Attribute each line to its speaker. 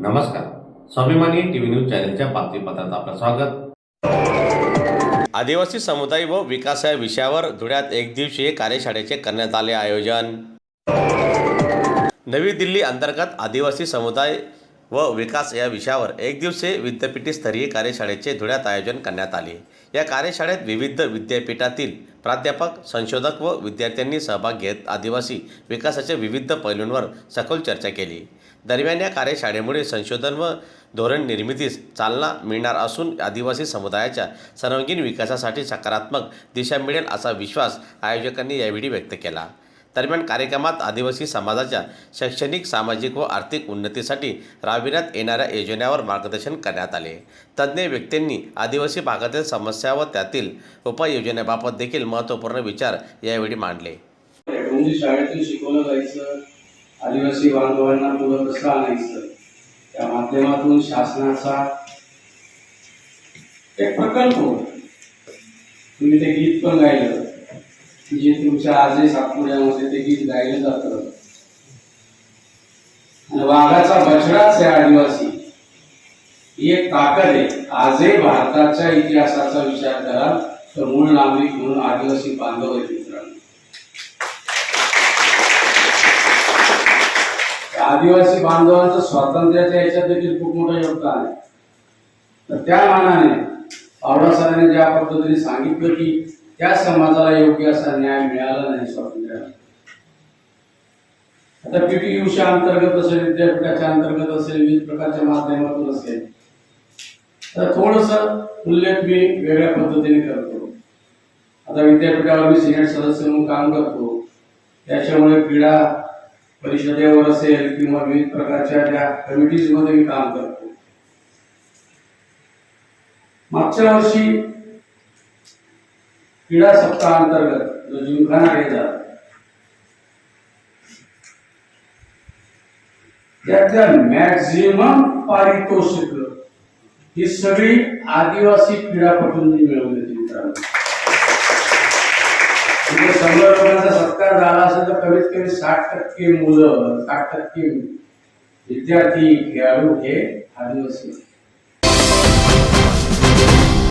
Speaker 1: नमस्कार. स्वाभिमानी TV news चॅनलच्या बातमीपत्रात आपलं स्वागत. आदिवासी समुदाय व विकास या विषयावर धुळ्यात एक दिवसीय कार्यशाळेचे करण्यात आले आयोजन. नवी दिल्ली अंतर्गत आदिवासी समुदाय व विकास या विषयावर एक दिवसीय विद्यापीठस्तरीय कार्यशाळेचे धुळ्यात आयोजन करण्यात आले. या कार्यशाळेत विविध विद्यापीठातील प्राध्यापक, संशोधक व विद्यार्थ्यांनी सहभाग घेत आदिवासी विकासाच्या विविध पैलूंवर सखोल चर्चा केली. दरम्यान या कार्यशाळेमुळे संशोधन व धोरण निर्मितीस चालना मिळणार असून आदिवासी समुदायाच्या सर्वांगीण विकासासाठी सकारात्मक दिशा मिळेल असा विश्वास आयोजकांनी यावेळी व्यक्त केला. दरम्यान कार्यक्रमात आदिवासी समाजाच्या शैक्षणिक, सामाजिक व आर्थिक उन्नतीसाठी राबविण्यात येणाऱ्या योजनांवर मार्गदर्शन करण्यात आले. तज्ज्ञ व्यक्तींनी आदिवासी भागातील समस्या व त्यातील उपाययोजनेबाबत देखील महत्त्वपूर्ण विचार यावेळी मांडले.
Speaker 2: शाळेतून शिकवलं जायचं, आदिवासी बांधवांना पुढं कसं आणायचं, त्या माध्यमातून शासनाचा एक प्रकल्प होता. तुम्ही ते गीत पण गायलं, जे तुमच्या आजही सातपुड्यामध्ये ते गीत गायलं जातं. आणि वाघाचा बछडाच आहे आदिवासी, ही एक ताकद आहे. आजही भारताच्या इतिहासाचा विचार करा तर मूळ नागरिक म्हणून आदिवासी बांधव आहेत मित्रांनो. आदिवासी बांधवांचं स्वातंत्र्याच्या याच्यात देखील खूप मोठं योगदान आहे. तर त्या मानाने पावडा सरांनी ज्या पद्धतीने सांगितलं की त्या समाजाला योग्य असा न्याय मिळाला नाही स्वातंत्र्याला. आता पीटीयूच्या अंतर्गत असेल, विद्यापीठाच्या अंतर्गत असेल, विविध प्रकारच्या माध्यमातून असेल, तर थोडस उल्लेख मी वेगळ्या पद्धतीने करतो. आता विद्यापीठावर मी सिनेट सदस्य म्हणून काम करतो. त्याच्यामुळे क्रीडा परिषदेवर असेल किंवा विविध प्रकारच्या त्या कमिटीज मध्ये मी काम करतो. मागच्या वर्षी क्रीडा सप्ताह अंतर्गत जो जिमखाना घेतला, त्यातल्या मॅक्झिमम पारितोषिक ही सगळी आदिवासी क्रीडापटूंनी मिळवली मित्रांनो. म्हणजे 100 लोकांचा सत्कार झाला असेल तर कमीत कमी 60% मुलं, 60% विद्यार्थी, खेळाडू हे आदिवासी.